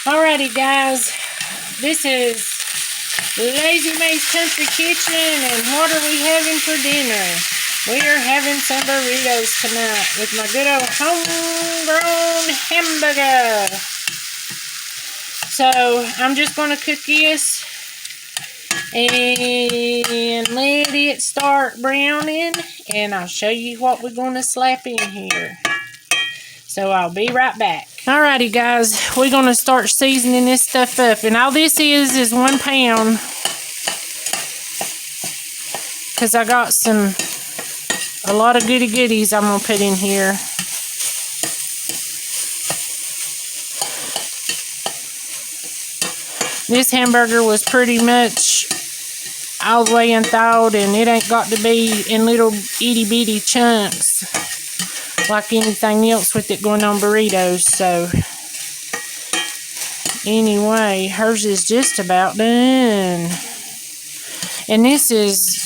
Alrighty, guys. This is Lazy May's Country Kitchen, and what are we having for dinner? We are having some burritos tonight with my good old homegrown hamburger. So, I'm just going to cook this and let it start browning, and I'll show you what we're going to slap in here. So, I'll be right back. Alrighty, guys, we're going to start seasoning this stuff up. And all this is 1 pound. Because I got a lot of goody goodies I'm going to put in here. This hamburger was pretty much all the way unthawed, and it ain't got to be in little itty bitty chunks like anything else with it going on burritos. So anyway, hers is just about done. And this is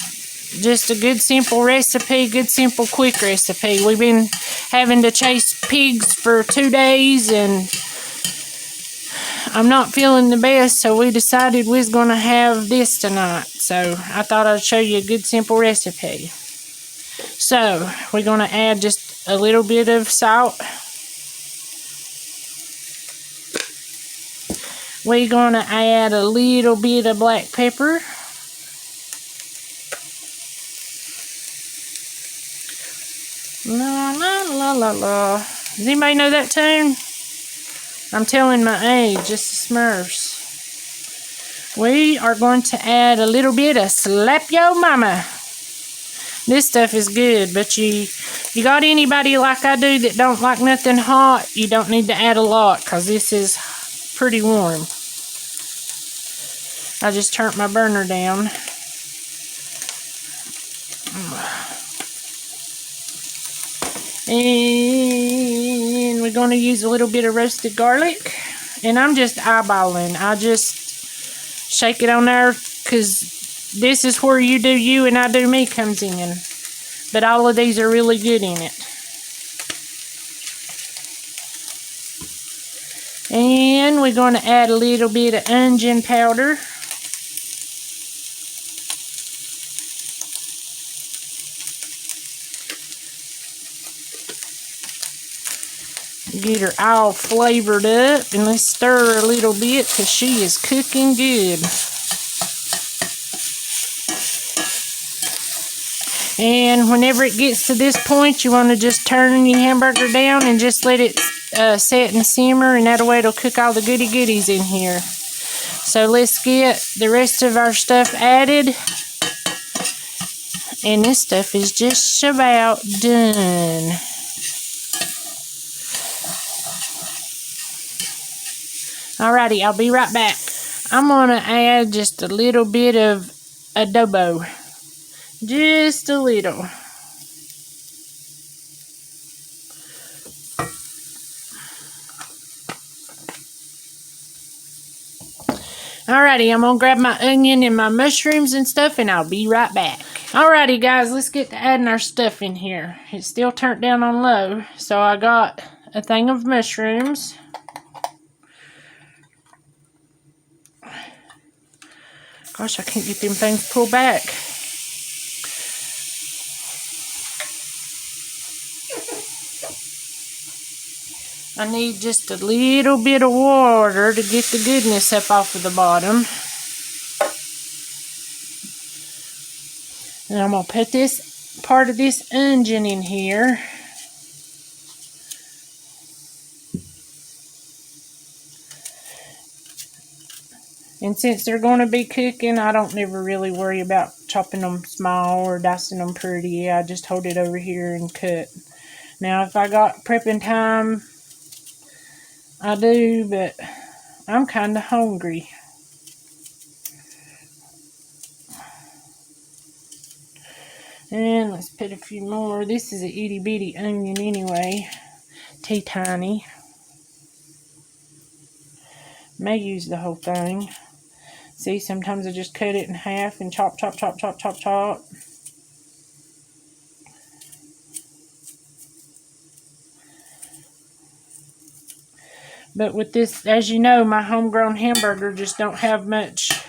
just a good simple recipe, good simple quick recipe. We've been having to chase pigs for 2 days, and I'm not feeling the best, so we decided we was going to have this tonight. So I thought I'd show you a good simple recipe. So we're going to add just a little bit of salt. We're going to add a little bit of black pepper. La la la la la. Does anybody know that tune? I'm telling my age, just the Smurfs. We are going to add a little bit of Slap Yo Mama. This stuff is good, but you got anybody like I do that don't like nothing hot, you don't need to add a lot, because this is pretty warm. I just turned my burner down. And we're going to use a little bit of roasted garlic. And I'm just eyeballing. I just shake it on there, because this is where you do you and I do me comes in. But all of these are really good in it. And we're going to add a little bit of onion powder. Get her all flavored up, and let's stir her a little bit because she is cooking good. And whenever it gets to this point, you want to just turn your hamburger down and just let it set and simmer, and that way it'll cook all the goody goodies in here. So let's get the rest of our stuff added. And this stuff is just about done. Alrighty, I'll be right back. I'm going to add just a little bit of adobo. Just a little. Alrighty, I'm going to grab my onion and my mushrooms and stuff, and I'll be right back. Alrighty, guys, let's get to adding our stuff in here. It's still turned down on low, so I got a thing of mushrooms. Gosh, I can't get them things pulled back. I need just a little bit of water to get the goodness up off of the bottom. And I'm going to put this part of this onion in here. And since they're going to be cooking, I don't never really worry about chopping them small or dicing them pretty. I just hold it over here and cut. Now, if I got prepping time, I do, but I'm kind of hungry. And let's put a few more. This is an itty bitty onion anyway. Teeny tiny. May use the whole thing. See, sometimes I just cut it in half and chop, chop, chop, chop, chop, chop. But with this, as you know, my homegrown hamburger just don't have much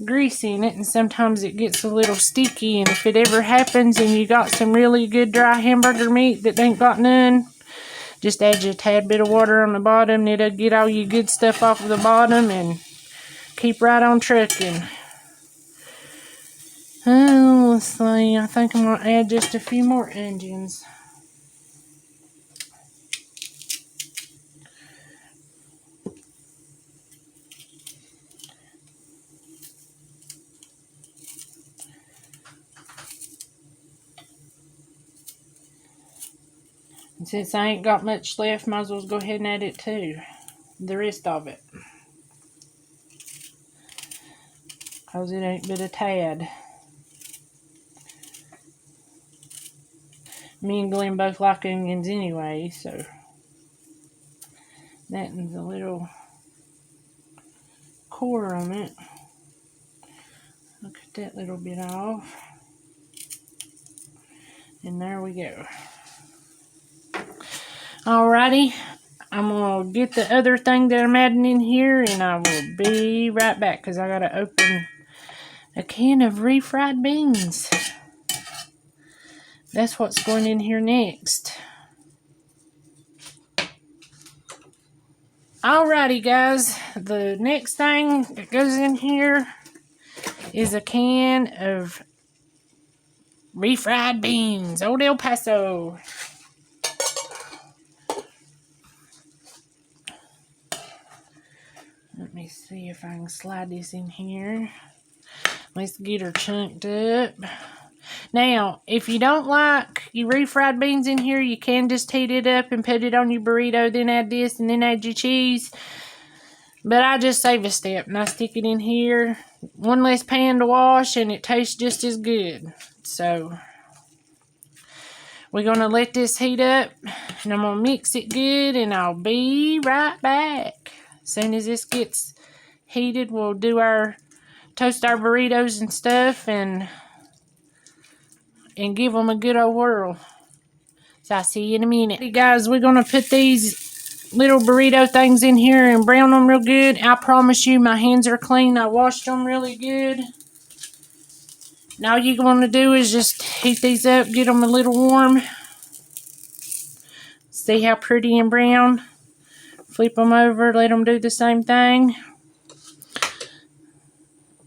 grease in it, and sometimes it gets a little sticky, and if it ever happens and you got some really good dry hamburger meat that ain't got none, just add you a tad bit of water on the bottom, and it'll get all your good stuff off of the bottom and keep right on trucking. Let's see, I think I'm going to add just a few more onions. And since I ain't got much left, might as well go ahead and add it too. The rest of it. Because it ain't but a tad. Me and Glenn both like onions anyway, so that one's a little core on it. I'll cut that little bit off. And there we go. Alrighty, I'm going to get the other thing that I'm adding in here, and I will be right back because I got to open a can of refried beans. That's what's going in here next. Alrighty guys, the next thing that goes in here is a can of refried beans, Old El Paso. Let me see if I can slide this in here. Let's get her chunked up. Now, if you don't like your refried beans in here, you can just heat it up and put it on your burrito, then add this, and then add your cheese. But I just save a step, and I stick it in here. One less pan to wash, and it tastes just as good. So, we're going to let this heat up, and I'm going to mix it good, and I'll be right back. As soon as this gets heated, we'll toast our burritos and stuff, and give them a good old whirl. So I'll see you in a minute. Hey guys, we're going to put these little burrito things in here and brown them real good. I promise you my hands are clean. I washed them really good. Now all you're going to do is just heat these up, get them a little warm. See how pretty and brown? Flip them over, let them do the same thing.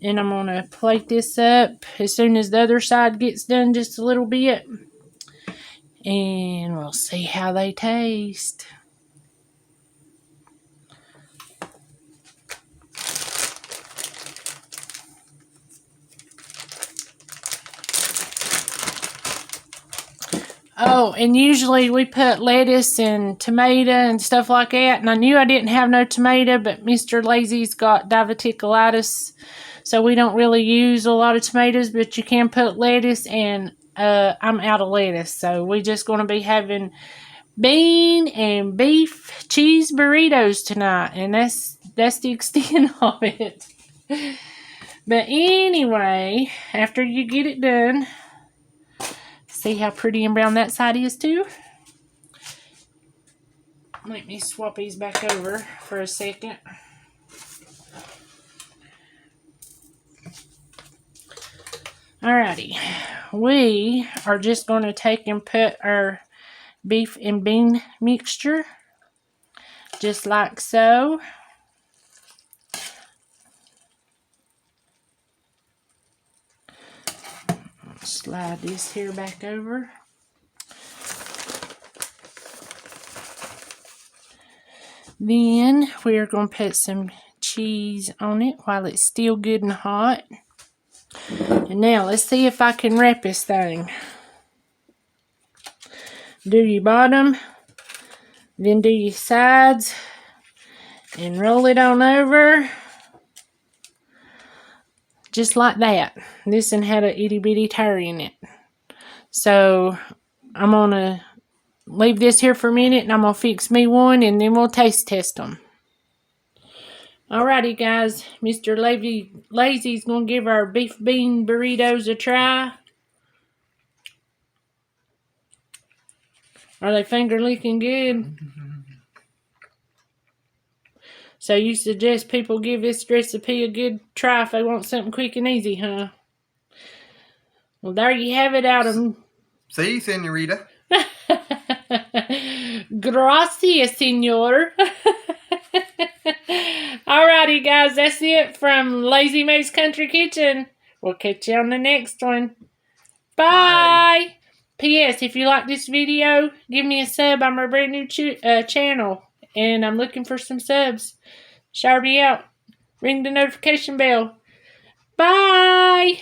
And I'm going to plate this up as soon as the other side gets done just a little bit. And we'll see how they taste. Oh, and usually we put lettuce and tomato and stuff like that. And I knew I didn't have no tomato, but Mr. Lazy's got diverticulitis. So we don't really use a lot of tomatoes, but you can put lettuce, and I'm out of lettuce. So we're just going to be having bean and beef cheese burritos tonight. And that's the extent of it. But anyway, after you get it done, see how pretty and brown that side is too? Let me swap these back over for a second. Alrighty, we are just going to take and put our beef and bean mixture just like so. Slide this here back over. Then we're going to put some cheese on it while it's still good and hot. And now let's see if I can wrap this thing. Do your bottom, then do your sides, and roll it on over. Just like that. This one had a itty bitty tear in it. So I'm going to leave this here for a minute, and I'm going to fix me one, and then we'll taste test them. Alrighty guys, Mr. Lazy's going to give our beef bean burritos a try. Are they finger licking good? So you suggest people give this recipe a good try if they want something quick and easy, huh? Well, there you have it, Adam. See, senorita. Gracias, senor. Alrighty, guys, that's it from Lazy Mae's Country Kitchen. We'll catch you on the next one. Bye. P.S. If you like this video, give me a sub. I'm a brand new channel, and I'm looking for some subs. Shout me out. Ring the notification bell. Bye.